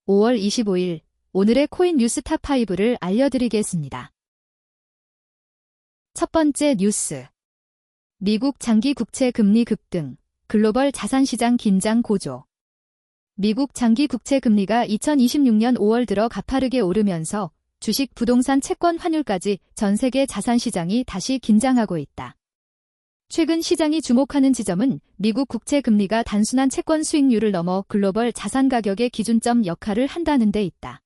5월 25일 오늘의 코인 뉴스 탑5를 알려드리겠습니다. 첫 번째 뉴스. 미국 장기 국채 금리 급등, 글로벌 자산시장 긴장 고조. 미국 장기 국채 금리가 2026년 5월 들어 가파르게 오르면서 주식, 부동산, 채권, 환율까지 전 세계 자산시장이 다시 긴장하고 있다. 최근 시장이 주목하는 지점은 미국 국채 금리가 단순한 채권 수익률을 넘어 글로벌 자산 가격의 기준점 역할을 한다는 데 있다.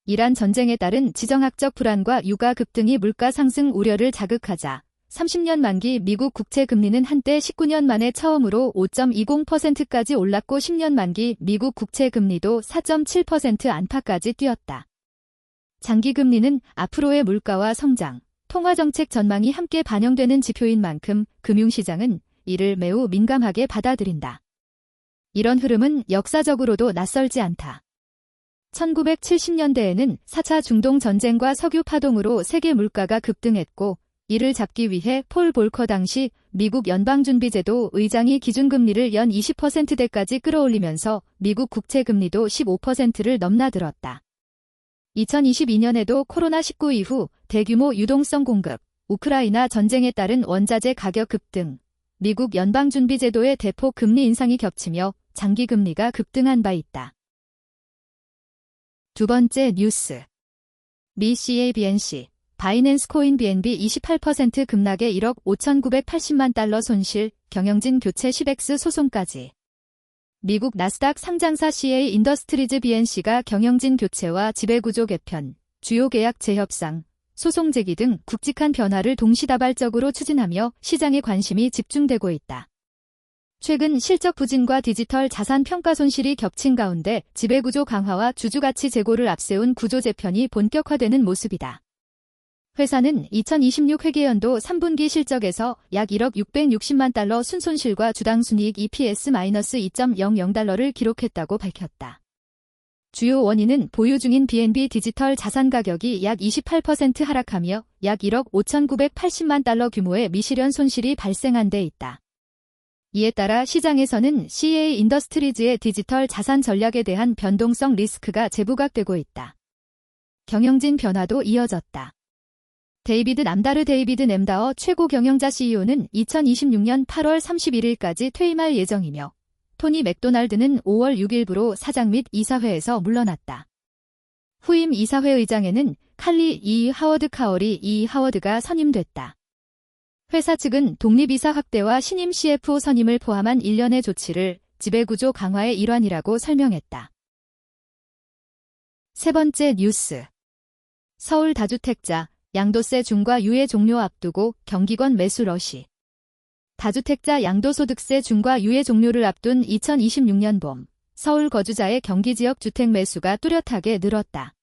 이란 전쟁에 따른 지정학적 불안과 유가 급등이 물가 상승 우려를 자극하자 30년 만기 미국 국채 금리는 한때 19년 만에 처음으로 5.20%까지 올랐고 10년 만기 미국 국채 금리도 4.7% 안팎까지 뛰었다. 장기 금리는 앞으로의 물가와 성장, 통화정책 전망이 함께 반영되는 지표인 만큼 금융시장은 이를 매우 민감하게 받아들인다. 이런 흐름은 역사적으로도 낯설지 않다. 1970년대에는 4차 중동 전쟁과 석유 파동으로 세계 물가가 급등했고 이를 잡기 위해 폴 볼커 당시 미국 연방준비제도 의장이 기준금리를 연 20%대까지 끌어올리면서 미국 국채금리도 15%를 넘나들었다. 2022년에도 코로나19 이후 대규모 유동성 공급, 우크라이나 전쟁에 따른 원자재 가격 급등, 미국 연방준비제도의 대폭 금리 인상이 겹치며 장기금리가 급등한 바 있다. 두 번째 뉴스. 미 CABNC, 바이낸스 코인 BNB 28% 급락에 1억 5,980만 달러 손실, 경영진 교체 10X 소송까지. 미국 나스닥 상장사 CA 인더스트리즈 BNC가 경영진 교체와 지배구조 개편, 주요 계약 재협상, 소송 제기 등 굵직한 변화를 동시다발적으로 추진하며 시장의 관심이 집중되고 있다. 최근 실적 부진과 디지털 자산 평가 손실이 겹친 가운데 지배구조 강화와 주주가치 제고를 앞세운 구조 재편이 본격화되는 모습이다. 회사는 2026 회계연도 3분기 실적에서 약 1억 660만 달러 순손실과 주당 순이익 EPS-2.00달러를 기록했다고 밝혔다. 주요 원인은 보유 중인 BNB 디지털 자산 가격이 약 28% 하락하며 약 1억 5,980만 달러 규모의 미실현 손실이 발생한 데 있다. 이에 따라 시장에서는 CA 인더스트리즈의 디지털 자산 전략에 대한 변동성 리스크가 재부각되고 있다. 경영진 변화도 이어졌다. 데이비드 남다르 데이비드 램다어 최고 경영자 CEO는 2026년 8월 31일까지 퇴임할 예정이며 토니 맥도날드는 5월 6일부로 사장 및 이사회에서 물러났다. 후임 이사회 의장에는 칼리 E. 하워드 카어리 E. 하워드가 선임됐다. 회사 측은 독립이사 확대와 신임 CFO 선임을 포함한 일련의 조치를 지배구조 강화의 일환이라고 설명했다. 세 번째 뉴스. 서울 다주택자, 양도세 중과 유예 종료 앞두고 경기권 매수 러시. 다주택자 양도소득세 중과 유예 종료를 앞둔 2026년 봄, 서울 거주자의 경기지역 주택 매수가 뚜렷하게 늘었다.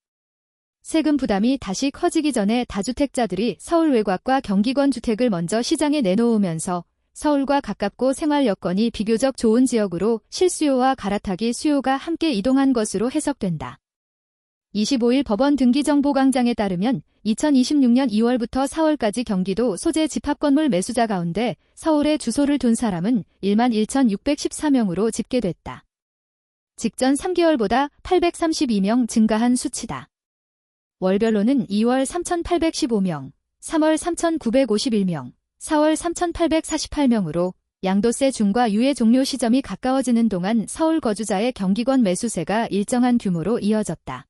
세금 부담이 다시 커지기 전에 다주택자들이 서울 외곽과 경기권 주택을 먼저 시장에 내놓으면서 서울과 가깝고 생활 여건이 비교적 좋은 지역으로 실수요와 갈아타기 수요가 함께 이동한 것으로 해석된다. 25일 법원 등기정보광장에 따르면 2026년 2월부터 4월까지 경기도 소재 집합건물 매수자 가운데 서울에 주소를 둔 사람은 11,614명으로 집계됐다. 직전 3개월보다 832명 증가한 수치다. 월별로는 2월 3,815명, 3월 3,951명, 4월 3,848명으로 양도세 중과 유예 종료 시점이 가까워지는 동안 서울 거주자의 경기권 매수세가 일정한 규모로 이어졌다.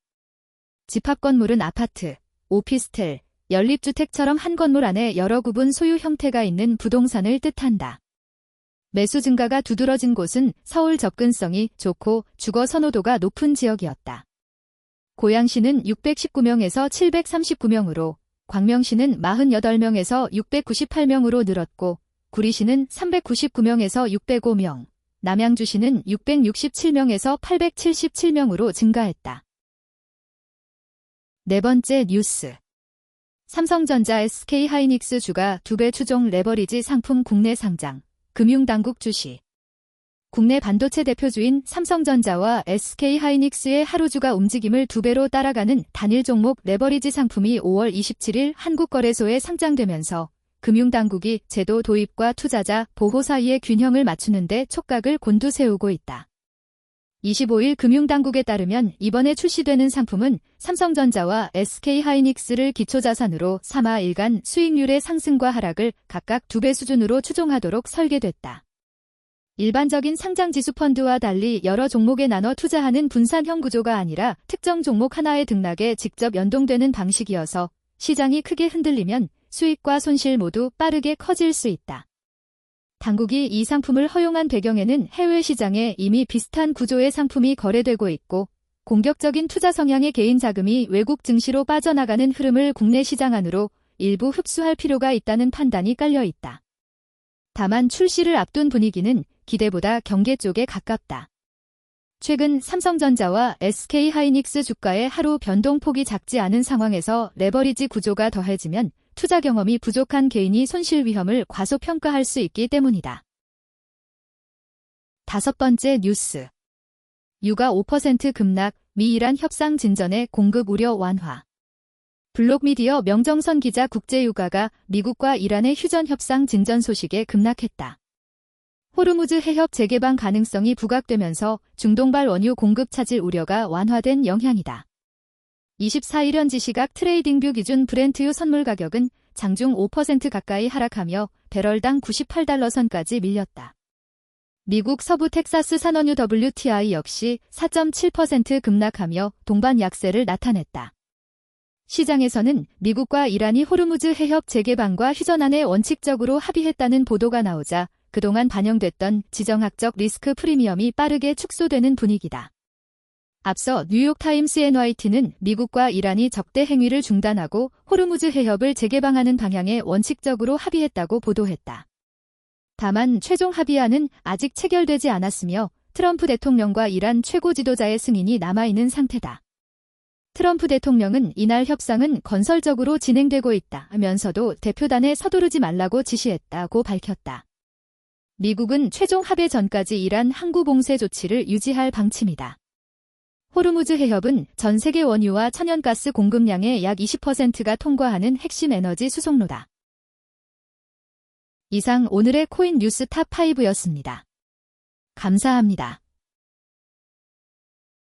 집합건물은 아파트, 오피스텔, 연립주택처럼 한 건물 안에 여러 구분 소유 형태가 있는 부동산을 뜻한다. 매수 증가가 두드러진 곳은 서울 접근성이 좋고 주거 선호도가 높은 지역이었다. 고양시는 619명에서 739명으로, 광명시는 48명에서 698명으로 늘었고, 구리시는 399명에서 605명, 남양주시는 667명에서 877명으로 증가했다. 네 번째 뉴스. 삼성전자 SK하이닉스 주가 2배 추종 레버리지 상품 국내 상장, 금융당국 주시. 국내 반도체 대표주인 삼성전자와 SK하이닉스의 하루주가 움직임을 2배로 따라가는 단일 종목 레버리지 상품이 5월 27일 한국거래소에 상장되면서 금융당국이 제도 도입과 투자자 보호 사이의 균형을 맞추는 데 촉각을 곤두세우고 있다. 25일 금융당국에 따르면 이번에 출시되는 상품은 삼성전자와 SK하이닉스를 기초자산으로 삼아 일간 수익률의 상승과 하락을 각각 2배 수준으로 추종하도록 설계됐다. 일반적인 상장지수 펀드와 달리 여러 종목에 나눠 투자하는 분산형 구조가 아니라 특정 종목 하나의 등락에 직접 연동되는 방식이어서 시장이 크게 흔들리면 수익과 손실 모두 빠르게 커질 수 있다. 당국이 이 상품을 허용한 배경에는 해외 시장에 이미 비슷한 구조의 상품이 거래되고 있고 공격적인 투자 성향의 개인 자금이 외국 증시로 빠져나가는 흐름을 국내 시장 안으로 일부 흡수할 필요가 있다는 판단이 깔려 있다. 다만 출시를 앞둔 분위기는 기대보다 경계 쪽에 가깝다. 최근 삼성전자와 SK하이닉스 주가의 하루 변동폭이 작지 않은 상황에서 레버리지 구조가 더해지면 투자 경험이 부족한 개인이 손실 위험을 과소평가할 수 있기 때문이다. 5번째 뉴스. 유가 5% 급락, 미-이란 협상 진전에 공급 우려 완화. 블록미디어 명정선 기자 국제유가가 미국과 이란의 휴전 협상 진전 소식에 급락했다. 호르무즈 해협 재개방 가능성이 부각되면서 중동발 원유 공급 차질 우려가 완화된 영향이다. 24일 현지 시각 트레이딩뷰 기준 브렌트유 선물 가격은 장중 5% 가까이 하락하며 배럴당 98달러 선까지 밀렸다. 미국 서부 텍사스 산원유 WTI 역시 4.7% 급락하며 동반 약세를 나타냈다. 시장에서는 미국과 이란이 호르무즈 해협 재개방과 휴전안에 원칙적으로 합의했다는 보도가 나오자 그동안 반영됐던 지정학적 리스크 프리미엄이 빠르게 축소되는 분위기다. 앞서 뉴욕타임스 NYT는 미국과 이란이 적대 행위를 중단하고 호르무즈 해협을 재개방하는 방향에 원칙적으로 합의했다고 보도했다. 다만 최종 합의안은 아직 체결되지 않았으며 트럼프 대통령과 이란 최고 지도자의 승인이 남아있는 상태다. 트럼프 대통령은 이날 협상은 건설적으로 진행되고 있다 하면서도 대표단에 서두르지 말라고 지시했다고 밝혔다. 미국은 최종 합의 전까지 이란 항구 봉쇄 조치를 유지할 방침이다. 호르무즈 해협은 전 세계 원유와 천연가스 공급량의 약 20%가 통과하는 핵심 에너지 수송로다. 이상 오늘의 코인 뉴스 탑5였습니다. 감사합니다.